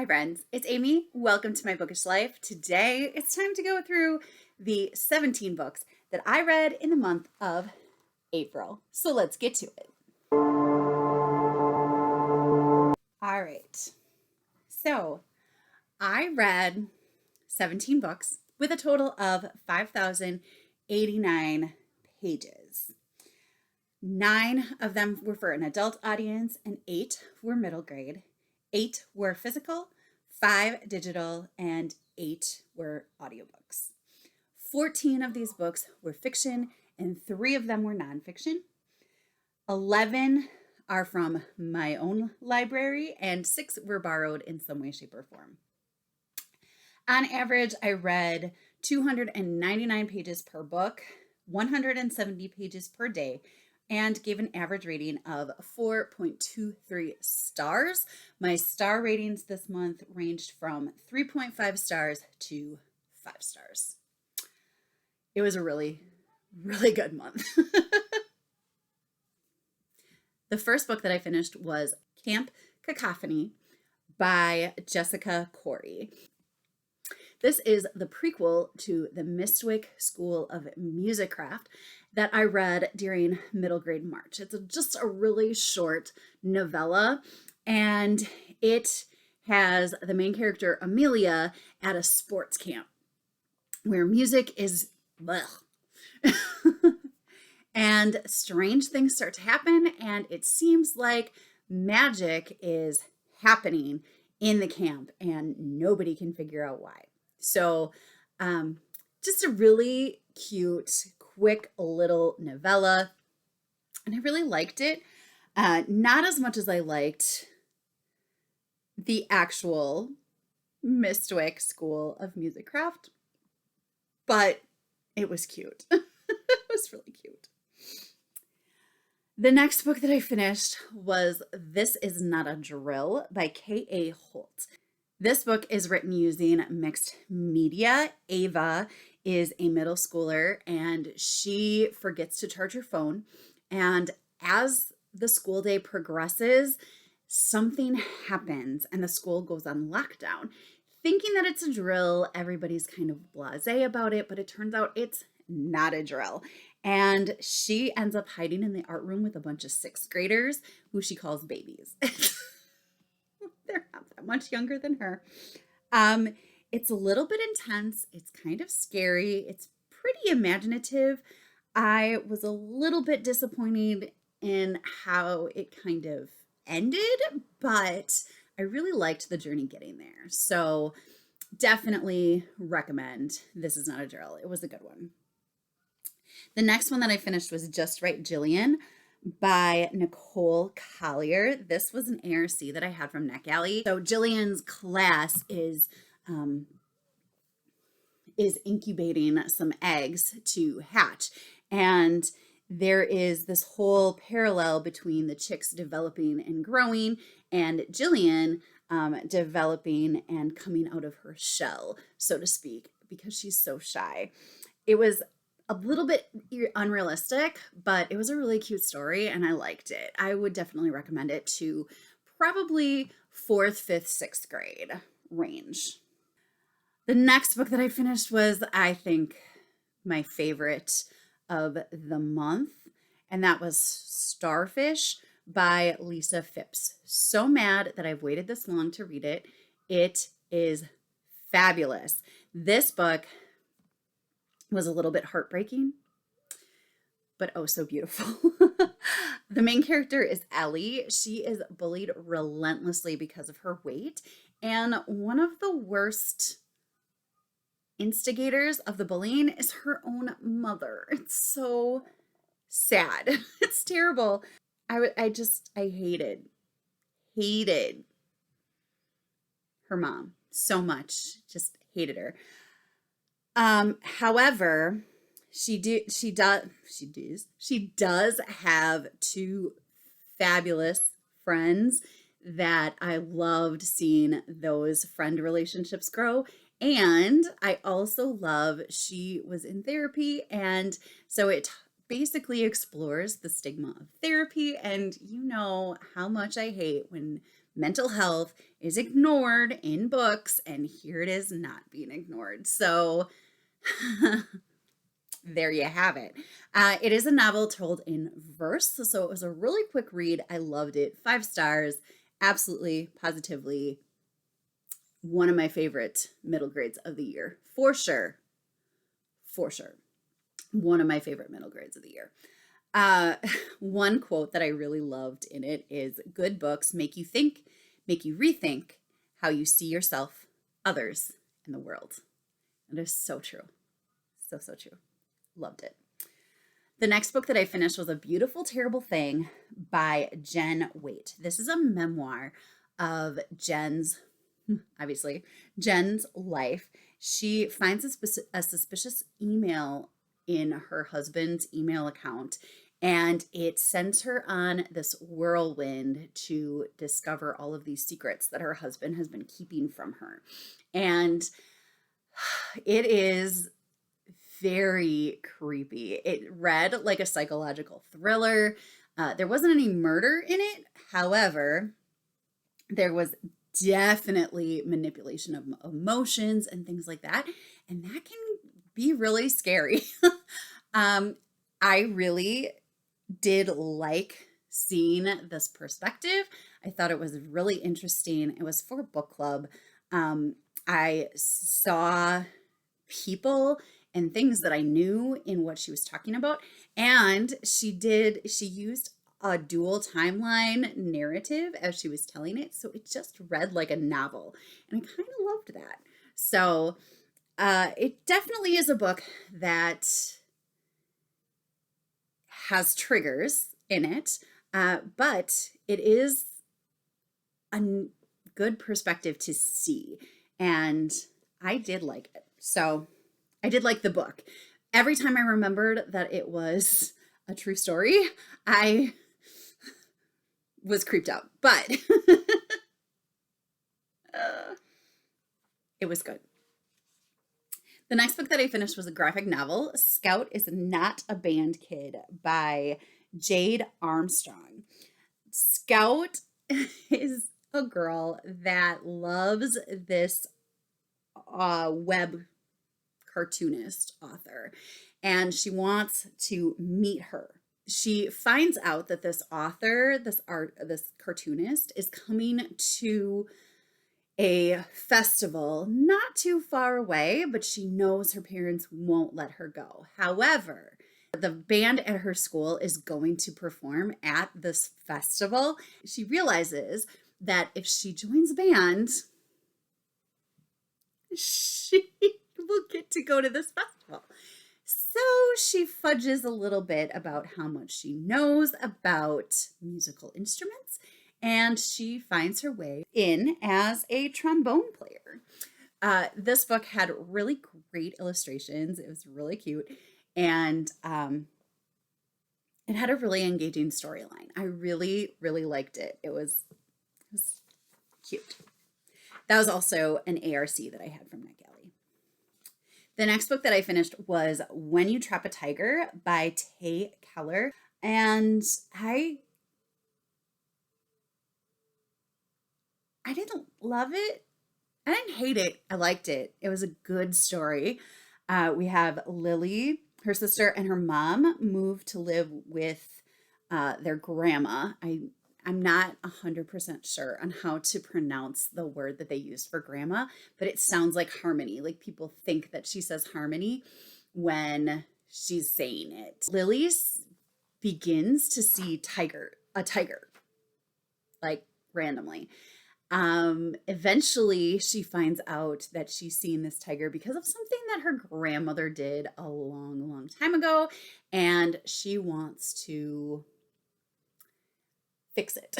Hi friends, it's Amy. Welcome to my bookish life. Today it's time to go through the 17 books that I read in the month of April. So let's get to it. All right. So I read 17 books with a total of 5,089 pages. 9 of them were for an adult audience and 8 were middle grade. 8 were physical, 5 digital, and 8 were audiobooks. 14 of these books were fiction and 3 of them were nonfiction. 11 are from my own library and 6 were borrowed in some way, shape, or form. On average, I read 299 pages per book, 170 pages per day, and gave an average rating of 4.23 stars. My star ratings this month ranged from 3.5 stars to 5 stars. It was a really, really good month. The first book that I finished was Camp Cacophony by Jessica Khoury. This is the prequel to the Mistwick School of Musicraft that I read during middle grade March. It's just a really short novella, and it has the main character Amelia at a sports camp where music is and strange things start to happen, and it seems like magic is happening in the camp and nobody can figure out why. So just a really cute, quick little novella. And I really liked it. Not as much as I liked the actual Mistwick School of Musicraft, but it was cute. It was really cute. The next book that I finished was This Is Not a Drill by K.A. Holt. This book is written using mixed media. Ava is a middle schooler and she forgets to charge her phone. And as the school day progresses, something happens and the school goes on lockdown. Thinking that it's a drill, everybody's kind of blasé about it, but it turns out it's not a drill. And she ends up hiding in the art room with a bunch of 6th graders who she calls babies. They're not that much younger than her. It's a little bit intense. It's kind of scary. It's pretty imaginative. I was a little bit disappointed in how it kind of ended, but I really liked the journey getting there. So definitely recommend This Is Not a Drill. It was a good one. The next one that I finished was Just Right, Jillian by Nicole Collier. This was an ARC that I had from NetGalley. So Jillian's class is incubating some eggs to hatch. And there is this whole parallel between the chicks developing and growing and Jillian developing and coming out of her shell, so to speak, because she's so shy. It was a little bit unrealistic, but it was a really cute story and I liked it. I would definitely recommend it to probably 4th, 5th, 6th grade range. The next book that I finished was, I think, my favorite of the month, and that was Starfish by Lisa Phipps. So mad that I've waited this long to read it. It is fabulous. This book was a little bit heartbreaking, but oh so beautiful. The main character is Ellie. She is bullied relentlessly because of her weight, and one of the worst instigators of the bullying is her own mother. It's so sad. It's terrible. I hated her mom so much. Just hated her. However, she does have 2 fabulous friends that I loved seeing those friend relationships grow. And I also love she was in therapy, and so it basically explores the stigma of therapy. And you know how much I hate when mental health is ignored in books, and here it is not being ignored. So there you have it. It is a novel told in verse, so it was a really quick read. I loved it. 5 stars. Absolutely, positively one of my favorite middle grades of the year. For sure. For sure. One of my favorite middle grades of the year. One quote that I really loved in it is, good books make you think, make you rethink how you see yourself, others, and the world. And it is so true. So, so true. Loved it. The next book that I finished was A Beautiful, Terrible Thing by Jen Waite. This is a memoir of Jen's life. She finds a suspicious email in her husband's email account, and it sends her on this whirlwind to discover all of these secrets that her husband has been keeping from her. And it is very creepy. It read like a psychological thriller. There wasn't any murder in it. However, there was definitely manipulation of emotions and things like that. And that can be really scary. I really did like seeing this perspective. I thought it was really interesting. It was for book club. I saw people and things that I knew in what she was talking about. And she used a dual timeline narrative as she was telling it. So it just read like a novel. And I kind of loved that. So it definitely is a book that has triggers in it, but it is a good perspective to see. And I did like it. So I did like the book. Every time I remembered that it was a true story, I was creeped out, but it was good. The next book that I finished was a graphic novel, Scout is Not a Band Kid by Jade Armstrong. Scout is a girl that loves this web cartoonist author, and she wants to meet her. She finds out that this author, this cartoonist, is coming to a festival not too far away, but she knows her parents won't let her go. However, the band at her school is going to perform at this festival. She realizes that if she joins a band, she will get to go to this festival. So she fudges a little bit about how much she knows about musical instruments, and she finds her way in as a trombone player. This book had really great illustrations. It was really cute, and it had a really engaging storyline. I really, really liked it. It was cute. That was also an ARC that I had from NetGalley. The next book that I finished was When You Trap a Tiger by Keller. And I didn't love it. I didn't hate it. I liked it. It was a good story. We have Lily, her sister, and her mom moved to live with their grandma. I'm not 100% sure on how to pronounce the word that they used for grandma, but it sounds like harmony. Like people think that she says harmony when she's saying it. Lily begins to see a tiger, like randomly. Eventually she finds out that she's seen this tiger because of something that her grandmother did a long, long time ago, and she wants to fix it.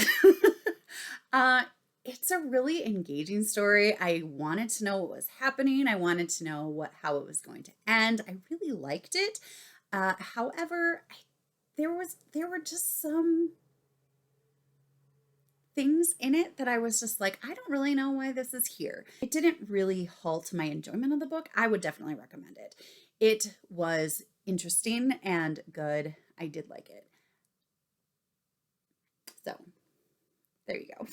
It's a really engaging story. I wanted to know what was happening. I wanted to know how it was going to end. I really liked it. However, there were just some things in it that I was just like, I don't really know why this is here. It didn't really halt my enjoyment of the book. I would definitely recommend it. It was interesting and good. I did like it. So there you go.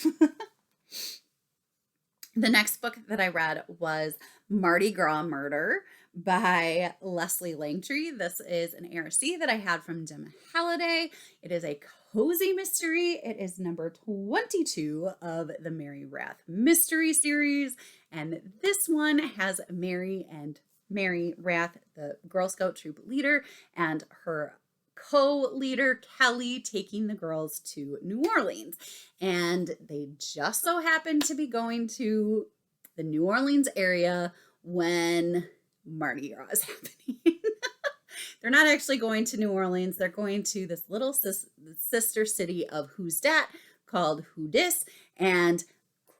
The next book that I read was Mardi Gras Murder by Leslie Langtry. This is an ngARC that I had from Dim Halliday. It is a cozy mystery. It is number 22 of the Mary Rath mystery series. And this one has Mary Rath, the Girl Scout troop leader, and her co-leader Kelly taking the girls to New Orleans. And they just so happen to be going to the New Orleans area when Mardi Gras is happening. They're not actually going to New Orleans. They're going to this little sister city of Who's Dat called Who Dis, and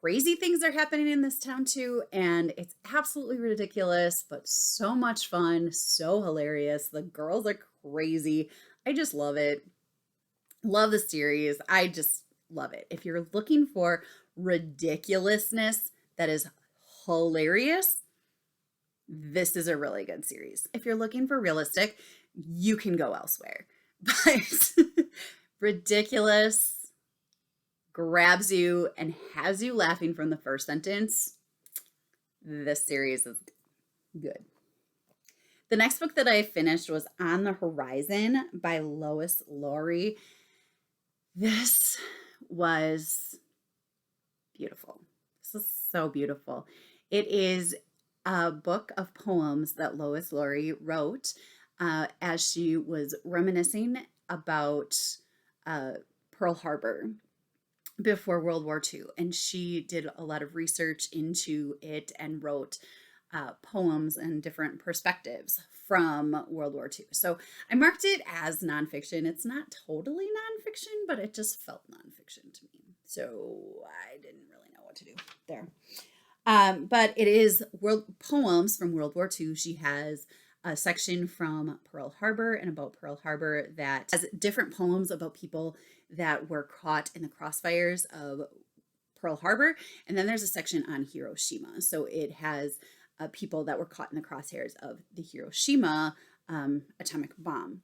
crazy things are happening in this town too, and it's absolutely ridiculous, but so much fun, so hilarious. The girls are crazy. I just love it. Love the series. I just love it. If you're looking for ridiculousness that is hilarious, this is a really good series. If you're looking for realistic, you can go elsewhere. But ridiculous grabs you and has you laughing from the first sentence. This series is good. The next book that I finished was On the Horizon by Lois Lowry. This was beautiful. This is so beautiful. It is a book of poems that Lois Lowry wrote as she was reminiscing about Pearl Harbor before World War II. And she did a lot of research into it and wrote poems and different perspectives from World War II. So I marked it as nonfiction. It's not totally nonfiction, but it just felt nonfiction to me. So I didn't really know what to do there. But it is poems from World War II. She has a section from Pearl Harbor and about Pearl Harbor that has different poems about people that were caught in the crossfires of Pearl Harbor. And then there's a section on Hiroshima. So it has people that were caught in the crosshairs of the Hiroshima atomic bomb.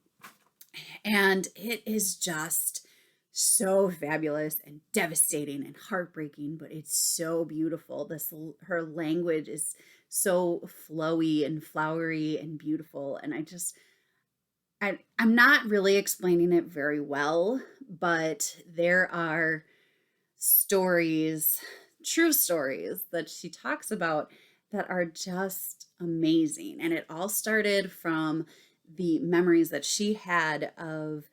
And it is just so fabulous and devastating and heartbreaking, but it's so beautiful. Her language is so flowy and flowery and beautiful. And I'm not really explaining it very well, but there are stories, true stories that she talks about that are just amazing. And it all started from the memories that she had of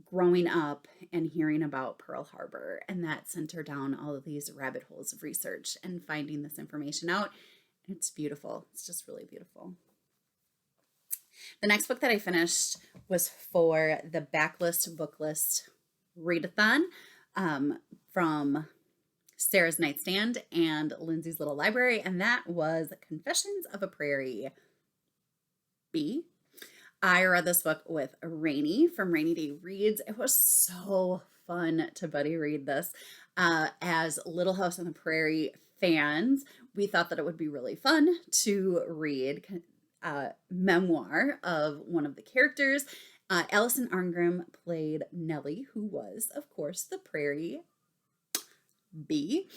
growing up and hearing about Pearl Harbor. And that sent her down all of these rabbit holes of research and finding this information out. It's beautiful. It's just really beautiful. The next book that I finished was for the Booklist Readathon from Sarah's Nightstand and Lindsay's Little Library, and that was Confessions of a Prairie B. I read this book with Rainy from Rainy Day Reads. It was so fun to buddy read this. As Little House on the Prairie fans, we thought that it would be really fun to read memoir of one of the characters. Allison Arngrim played Nellie, who was, of course, the Prairie Bee,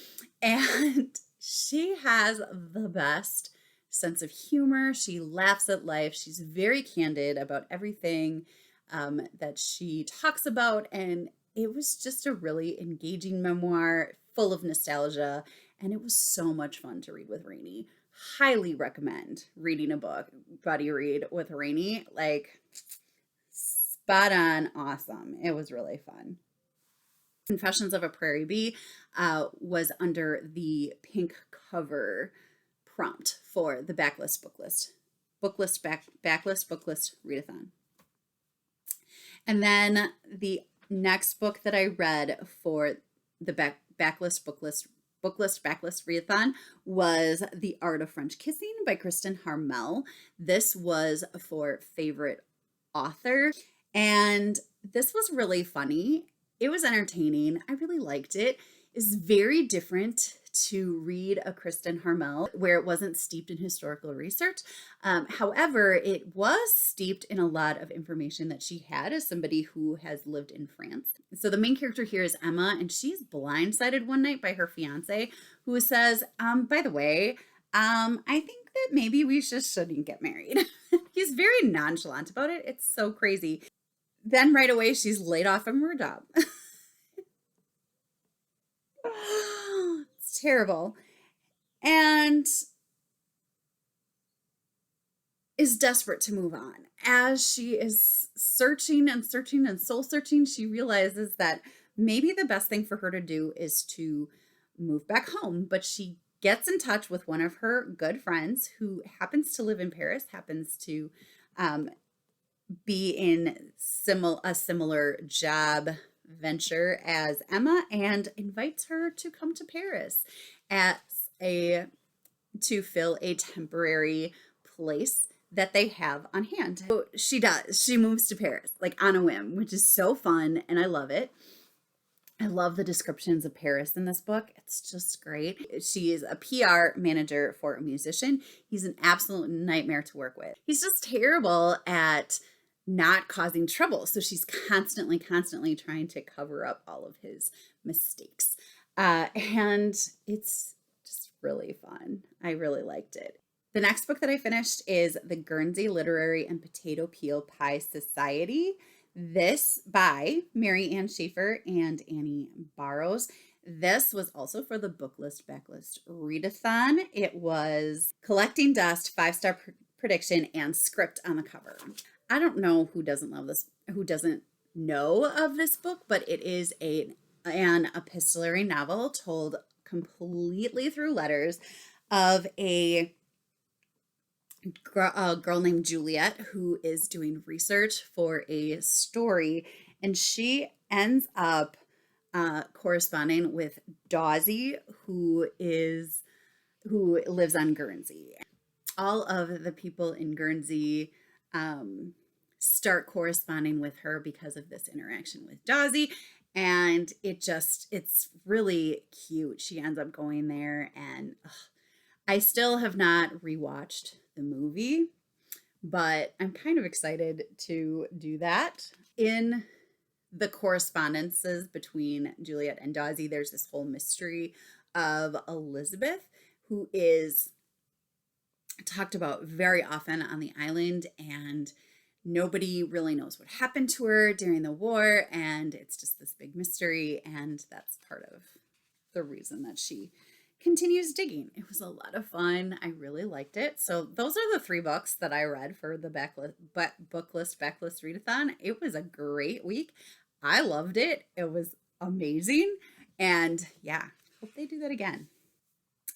and she has the best sense of humor. She laughs at life. She's very candid about everything that she talks about, and it was just a really engaging memoir full of nostalgia, and it was so much fun to read with Rainy. Highly recommend reading a book, buddy read with Rainy. Like, spot on, awesome. It was really fun. Confessions of a Prairie Bee was under the pink cover prompt for the Backlist Backlist Readathon. And then the next book that I read for the Backlist Backlist Readathon was The Art of French Kissing by Kristen Harmel. This was for favorite author, and this was really funny. It was entertaining. I really liked it. It's very different to read a Kristen Harmel where it wasn't steeped in historical research. However, it was steeped in a lot of information that she had as somebody who has lived in France. So the main character here is Emma, and she's blindsided one night by her fiance, who says, by the way, I think that maybe we just shouldn't get married. He's very nonchalant about it. It's so crazy. Then right away, she's laid off from her job. It's terrible. And is desperate to move on. As she is searching and searching and soul searching, she realizes that maybe the best thing for her to do is to move back home. But she gets in touch with one of her good friends who happens to live in Paris, happens to be in a similar job venture as Emma, and invites her to come to Paris to fill a temporary place that they have on hand. So she does. She moves to Paris, like on a whim, which is so fun, and I love it. I love the descriptions of Paris in this book. It's just great. She is a PR manager for a musician. He's an absolute nightmare to work with. He's just terrible at not causing trouble. So she's constantly trying to cover up all of his mistakes. And it's just really fun. I really liked it. The next book that I finished is The Guernsey Literary and Potato Peel Pie Society. This by Mary Ann Schaefer and Annie Barrows. This was also for the Booklist Backlist Readathon. It was Collecting Dust, 5-star prediction, and script on the cover. I don't know who doesn't know of this book, but it is an epistolary novel told completely through letters of a girl named Juliet who is doing research for a story, and she ends up corresponding with Dawsey, who lives on Guernsey. All of the people in Guernsey start corresponding with her because of this interaction with Dawsey, and it's really cute. She ends up going there, and I still have not rewatched the movie, but I'm kind of excited to do that. In the correspondences between Juliet and Dawsey, there's this whole mystery of Elizabeth, who is talked about very often on the island, and nobody really knows what happened to her during the war, and it's just this big mystery, and that's part of the reason that she continues digging. It was a lot of fun. I really liked it. So those are the 3 books that I read for the Booklist Backlist Readathon. It was a great week. I loved it. It was amazing. And yeah, hope they do that again.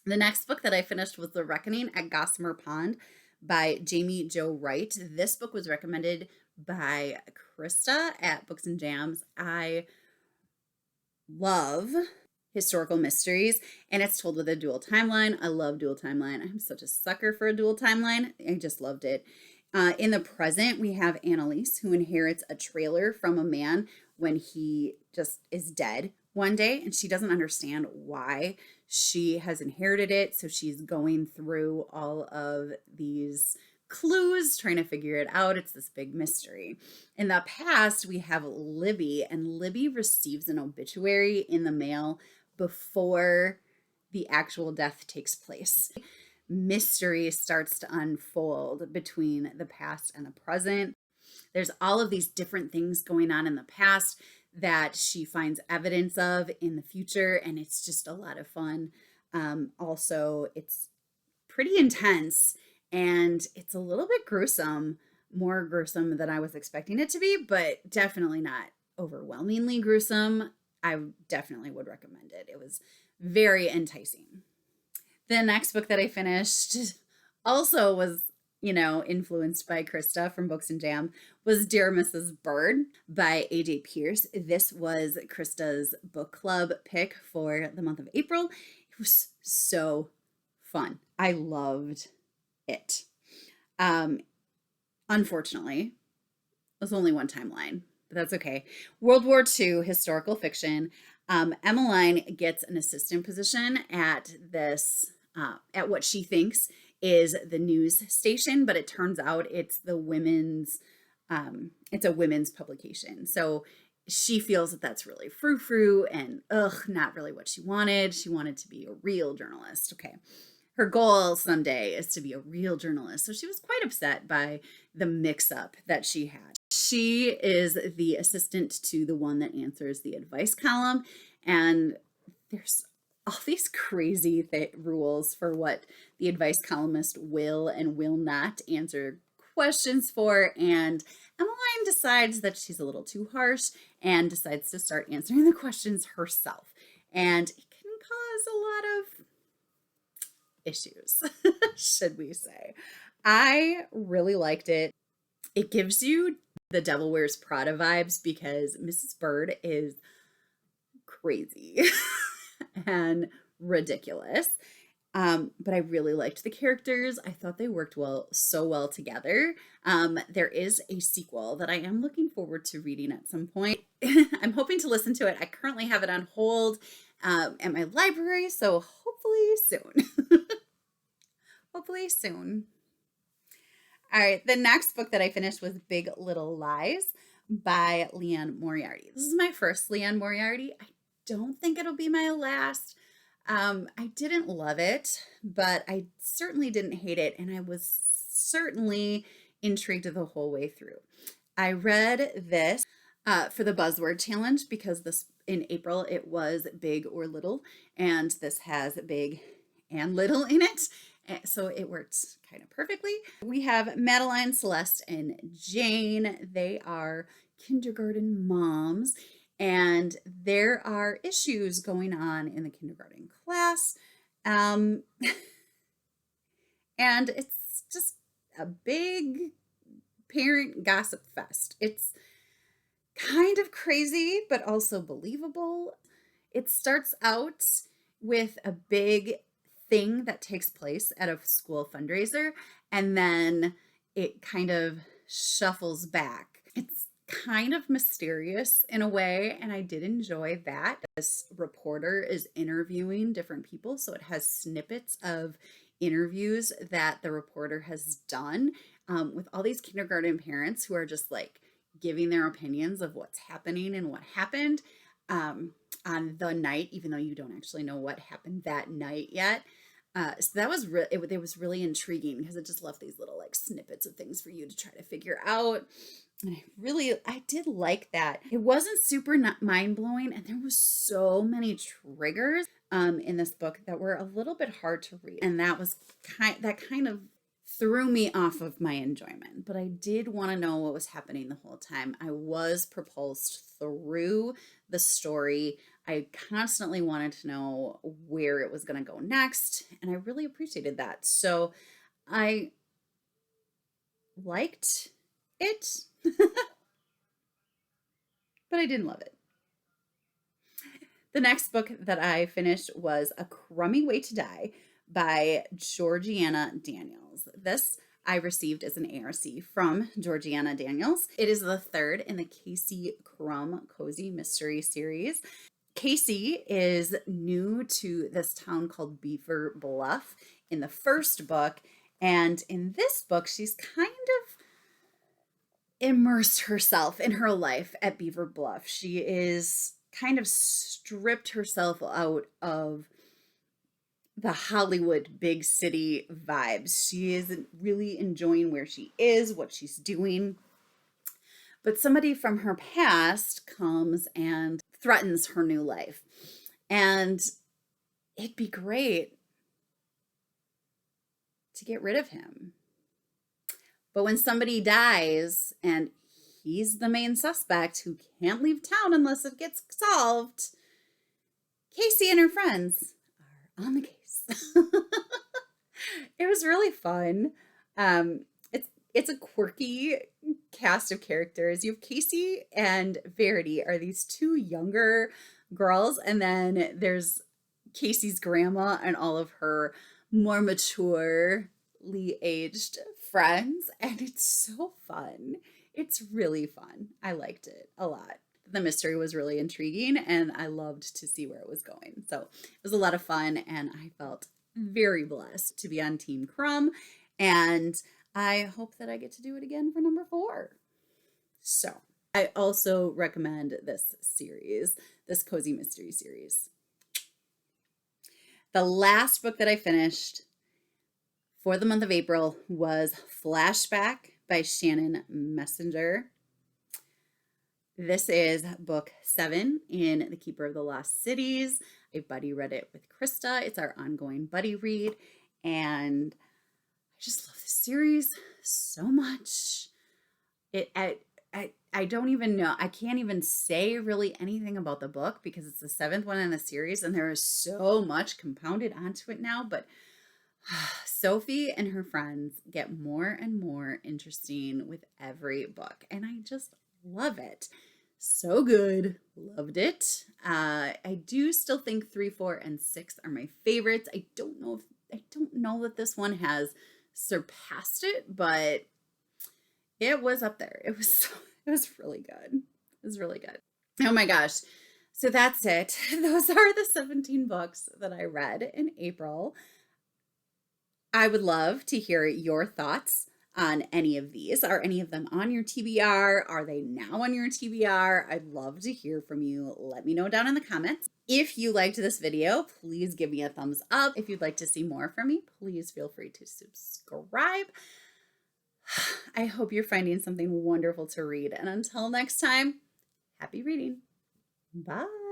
The next book that I finished was The Reckoning at Gossamer Pond by Jamie Jo Wright. This book was recommended by Krista at Books and Jams. I love historical mysteries, and it's told with a dual timeline. I love dual timeline. I'm such a sucker for a dual timeline. I just loved it. In the present, we have Annalise, who inherits a trailer from a man when he just is dead one day, and she doesn't understand why she has inherited it. So she's going through all of these clues, trying to figure it out. It's this big mystery. In the past, we have Libby, and Libby receives an obituary in the mail before the actual death takes place. Mystery starts to unfold between the past and the present. There's all of these different things going on in the past that she finds evidence of in the future, and it's just a lot of fun. Also, it's pretty intense, and it's a little bit gruesome, more gruesome than I was expecting it to be, but definitely not overwhelmingly gruesome. I definitely would recommend it. It was very enticing. The next book that I finished also was, influenced by Krista from Books and Jam, was Dear Mrs. Bird by A.J. Pierce. This was Krista's book club pick for the month of April. It was so fun. I loved it. Unfortunately, it was only one timeline, but that's okay. World War II historical fiction. Emmeline gets an assistant position at this, at what she thinks is the news station, but it turns out it's it's a women's publication. So she feels that that's really frou-frou and not really what she wanted. She wanted to be a real journalist. Okay. Her goal someday is to be a real journalist. So she was quite upset by the mix-up that she had. She is the assistant to the one that answers the advice column, and there's all these crazy rules for what the advice columnist will and will not answer questions for, and Emmeline decides that she's a little too harsh and decides to start answering the questions herself, and it can cause a lot of issues, should we say. I really liked it. It gives you the Devil Wears Prada vibes because Mrs. Bird is crazy and ridiculous. But I really liked the characters. I thought they worked so well together. There is a sequel that I am looking forward to reading at some point. I'm hoping to listen to it. I currently have it on hold at my library, so hopefully soon. Hopefully soon. All right, the next book that I finished was Big Little Lies by Liane Moriarty. This is my first Liane Moriarty. I don't think it'll be my last. I didn't love it, but I certainly didn't hate it, and I was certainly intrigued the whole way through. I read this for the Buzzword challenge because this in April it was Big or Little, and this has Big and Little in it. So it works kind of perfectly. We have Madeline, Celeste, and Jane. They are kindergarten moms, and there are issues going on in the kindergarten class. And it's just a big parent gossip fest. It's kind of crazy, but also believable. It starts out with a big thing that takes place at a school fundraiser, and then it kind of shuffles back. It's kind of mysterious in a way, and I did enjoy that. This reporter is interviewing different people, so it has snippets of interviews that the reporter has done with all these kindergarten parents who are just like giving their opinions of what's happening and what happened on the night, even though you don't actually know what happened that night yet. So that was it was really intriguing because it just left these little like snippets of things for you to try to figure out. And I did like that. It wasn't super mind-blowing, and there was so many triggers in this book that were a little bit hard to read. And that was kind of threw me off of my enjoyment, but I did want to know what was happening the whole time. I was propulsed through the story. I constantly wanted to know where it was going to go next, and I really appreciated that. So I liked it, but I didn't love it. The next book that I finished was A Crummy Way to Die by Georgiana Daniels. This I received as an ngARC from Georgiana Daniels. It is the third in the Casey Crum Cozy Mystery series. Casey is new to this town called Beaver Bluff in the first book, and in this book, she's kind of immersed herself in her life at Beaver Bluff. She is kind of stripped herself out of the Hollywood big city vibes. She isn't really enjoying where she is, what she's doing. But somebody from her past comes and threatens her new life. And it'd be great to get rid of him. But when somebody dies and he's the main suspect who can't leave town unless it gets solved, Casey and her friends are on the case. It was really fun. It's a quirky cast of characters. You have Casey and Verity are these two younger girls, and then there's Casey's grandma and all of her more maturely aged friends, and it's so fun. It's really fun. I liked it a lot. the mystery was really intriguing and I loved to see where it was going. So it was a lot of fun and I felt very blessed to be on Team Crumb. And I hope that I get to do it again for number 4. So I also recommend this series, this cozy mystery series. The last book that I finished for the month of April was Flashback by Shannon Messenger. This is book 7 in The Keeper of the Lost Cities. I buddy read it with Krista. It's our ongoing buddy read. And I just love this series so much. I don't even know. I can't even say really anything about the book because it's the 7th one in the series and there is so much compounded onto it now. But Sophie and her friends get more and more interesting with every book. And I just love it. So good. Loved it. I do still think 3, 4, and 6 are my favorites. I don't know that this one has surpassed it, but it was up there. It was really good. It was really good. Oh my gosh. So that's it. Those are the 17 books that I read in April. I would love to hear your thoughts on any of these. Are any of them on your TBR? Are they now on your TBR? I'd love to hear from you. Let me know down in the comments. If you liked this video, please give me a thumbs up. If you'd like to see more from me, please feel free to subscribe. I hope you're finding something wonderful to read. And until next time, happy reading. Bye.